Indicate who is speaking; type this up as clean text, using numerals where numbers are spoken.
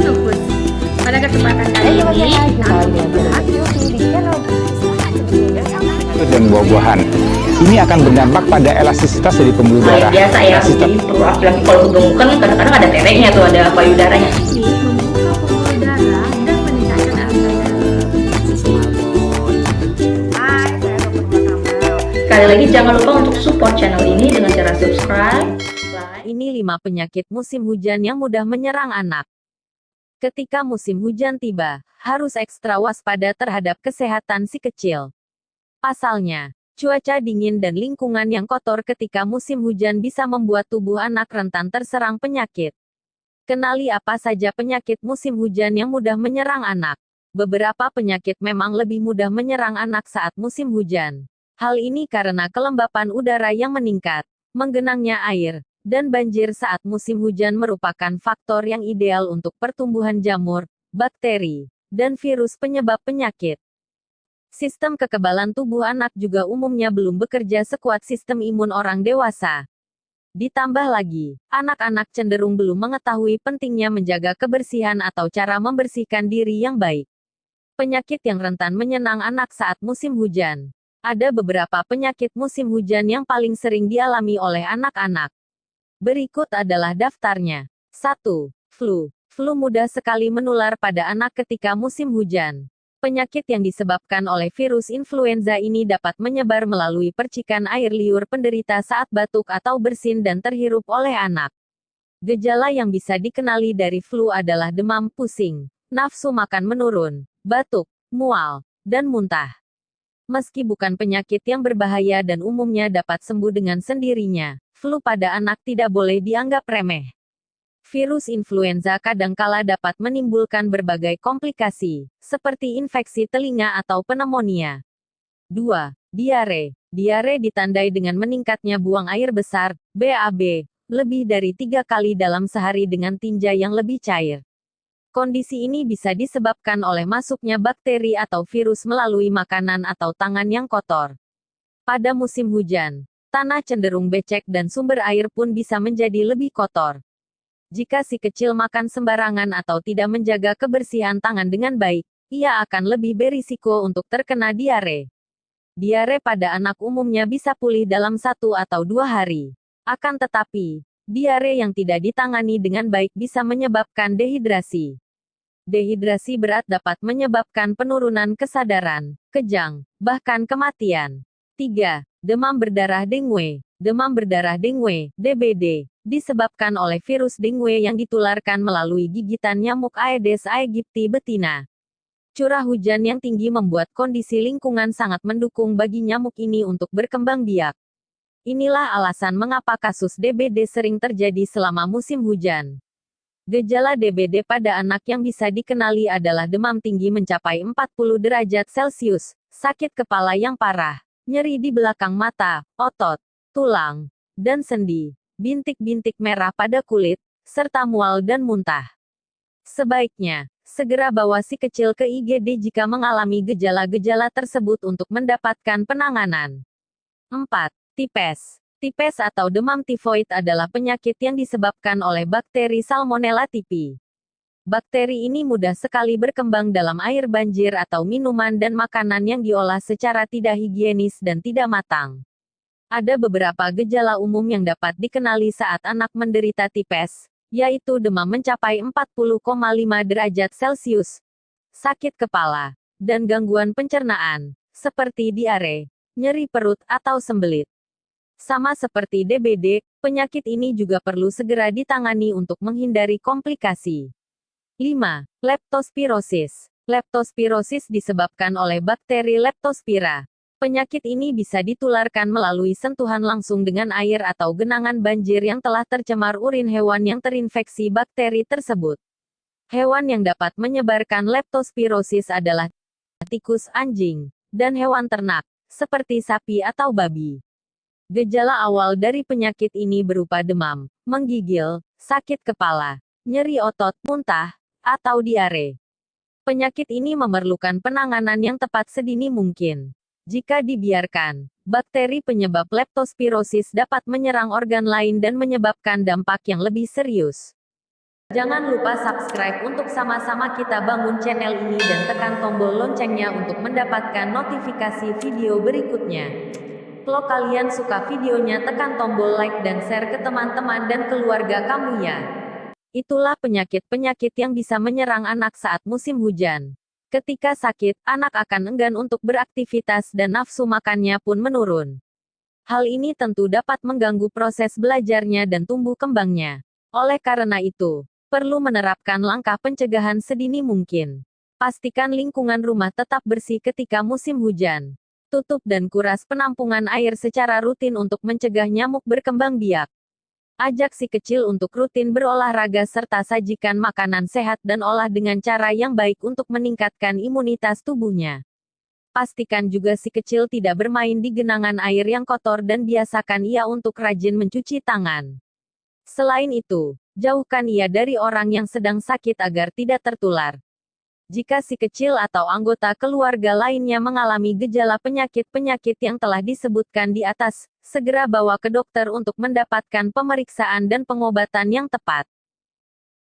Speaker 1: lupus. Pada kesempatan kali ini,
Speaker 2: dan buah-buahan. Ini akan berdampak pada elastisitas dari pembuluh darah.
Speaker 3: Biasa ya, jadi perlu apalagi kalau gemukkan kadang-kadang ada teteknya tuh, ada payudaranya.
Speaker 1: ini membuka pembuluh darah dan meningkatkan
Speaker 3: Sekali lagi jangan lupa untuk support channel ini dengan cara subscribe, like.
Speaker 4: Ini 5 penyakit musim hujan yang mudah menyerang anak. Ketika musim hujan tiba, harus ekstra waspada terhadap kesehatan si kecil. Pasalnya, cuaca dingin dan lingkungan yang kotor ketika musim hujan bisa membuat tubuh anak rentan terserang penyakit. Kenali apa saja penyakit musim hujan yang mudah menyerang anak. Beberapa penyakit memang lebih mudah menyerang anak saat musim hujan. Hal ini karena kelembapan udara yang meningkat, menggenangnya air, dan banjir saat musim hujan merupakan faktor yang ideal untuk pertumbuhan jamur, bakteri, dan virus penyebab penyakit. Sistem kekebalan tubuh anak juga umumnya belum bekerja sekuat sistem imun orang dewasa. Ditambah lagi, anak-anak cenderung belum mengetahui pentingnya menjaga kebersihan atau cara membersihkan diri yang baik. Penyakit yang rentan menyenang anak saat musim hujan. Ada beberapa penyakit musim hujan yang paling sering dialami oleh anak-anak. Berikut adalah daftarnya. 1. Flu. Flu mudah sekali menular pada anak ketika musim hujan. Penyakit yang disebabkan oleh virus influenza ini dapat menyebar melalui percikan air liur penderita saat batuk atau bersin dan terhirup oleh anak. Gejala yang bisa dikenali dari flu adalah demam, pusing, nafsu makan menurun, batuk, mual, dan muntah. Meski bukan penyakit yang berbahaya dan umumnya dapat sembuh dengan sendirinya, flu pada anak tidak boleh dianggap remeh. Virus influenza kadangkala dapat menimbulkan berbagai komplikasi, seperti infeksi telinga atau pneumonia. 2. Diare. Diare ditandai dengan meningkatnya buang air besar, BAB, lebih dari 3 kali dalam sehari dengan tinja yang lebih cair. Kondisi ini bisa disebabkan oleh masuknya bakteri atau virus melalui makanan atau tangan yang kotor. Pada musim hujan, tanah cenderung becek dan sumber air pun bisa menjadi lebih kotor. Jika si kecil makan sembarangan atau tidak menjaga kebersihan tangan dengan baik, ia akan lebih berisiko untuk terkena diare. Diare pada anak umumnya bisa pulih dalam 1 atau 2 hari. Akan tetapi, diare yang tidak ditangani dengan baik bisa menyebabkan dehidrasi. Dehidrasi berat dapat menyebabkan penurunan kesadaran, kejang, bahkan kematian. 3. Demam berdarah dengue. Demam berdarah dengue, DBD, disebabkan oleh virus dengue yang ditularkan melalui gigitan nyamuk Aedes aegypti betina. Curah hujan yang tinggi membuat kondisi lingkungan sangat mendukung bagi nyamuk ini untuk berkembang biak. Inilah alasan mengapa kasus DBD sering terjadi selama musim hujan. Gejala DBD pada anak yang bisa dikenali adalah demam tinggi mencapai 40 derajat Celcius, sakit kepala yang parah, nyeri di belakang mata, otot, tulang, dan sendi, bintik-bintik merah pada kulit, serta mual dan muntah. Sebaiknya, segera bawa si kecil ke IGD jika mengalami gejala-gejala tersebut untuk mendapatkan penanganan. 4. Tipes. Tipes atau demam tifoid adalah penyakit yang disebabkan oleh bakteri Salmonella typhi. Bakteri ini mudah sekali berkembang dalam air banjir atau minuman dan makanan yang diolah secara tidak higienis dan tidak matang. Ada beberapa gejala umum yang dapat dikenali saat anak menderita tipes, yaitu demam mencapai 40,5 derajat Celcius, sakit kepala, dan gangguan pencernaan, seperti diare, nyeri perut atau sembelit. Sama seperti DBD, penyakit ini juga perlu segera ditangani untuk menghindari komplikasi. 5. Leptospirosis. Leptospirosis disebabkan oleh bakteri Leptospira. Penyakit ini bisa ditularkan melalui sentuhan langsung dengan air atau genangan banjir yang telah tercemar urin hewan yang terinfeksi bakteri tersebut. Hewan yang dapat menyebarkan leptospirosis adalah tikus, anjing, dan hewan ternak, seperti sapi atau babi. Gejala awal dari penyakit ini berupa demam, menggigil, sakit kepala, nyeri otot, muntah, atau diare. Penyakit ini memerlukan penanganan yang tepat sedini mungkin. Jika dibiarkan, bakteri penyebab leptospirosis dapat menyerang organ lain dan menyebabkan dampak yang lebih serius. Jangan lupa subscribe untuk sama-sama kita bangun channel ini dan tekan tombol loncengnya untuk mendapatkan notifikasi video berikutnya. Kalau kalian suka videonya, tekan tombol like dan share ke teman-teman dan keluarga kamu ya. Itulah penyakit-penyakit yang bisa menyerang anak saat musim hujan. Ketika sakit, anak akan enggan untuk beraktivitas dan nafsu makannya pun menurun. Hal ini tentu dapat mengganggu proses belajarnya dan tumbuh kembangnya. Oleh karena itu, perlu menerapkan langkah pencegahan sedini mungkin. Pastikan lingkungan rumah tetap bersih ketika musim hujan. Tutup dan kuras penampungan air secara rutin untuk mencegah nyamuk berkembang biak. Ajak si kecil untuk rutin berolahraga serta sajikan makanan sehat dan olah dengan cara yang baik untuk meningkatkan imunitas tubuhnya. Pastikan juga si kecil tidak bermain di genangan air yang kotor dan biasakan ia untuk rajin mencuci tangan. Selain itu, jauhkan ia dari orang yang sedang sakit agar tidak tertular. Jika si kecil atau anggota keluarga lainnya mengalami gejala penyakit-penyakit yang telah disebutkan di atas, segera bawa ke dokter untuk mendapatkan pemeriksaan dan pengobatan yang tepat.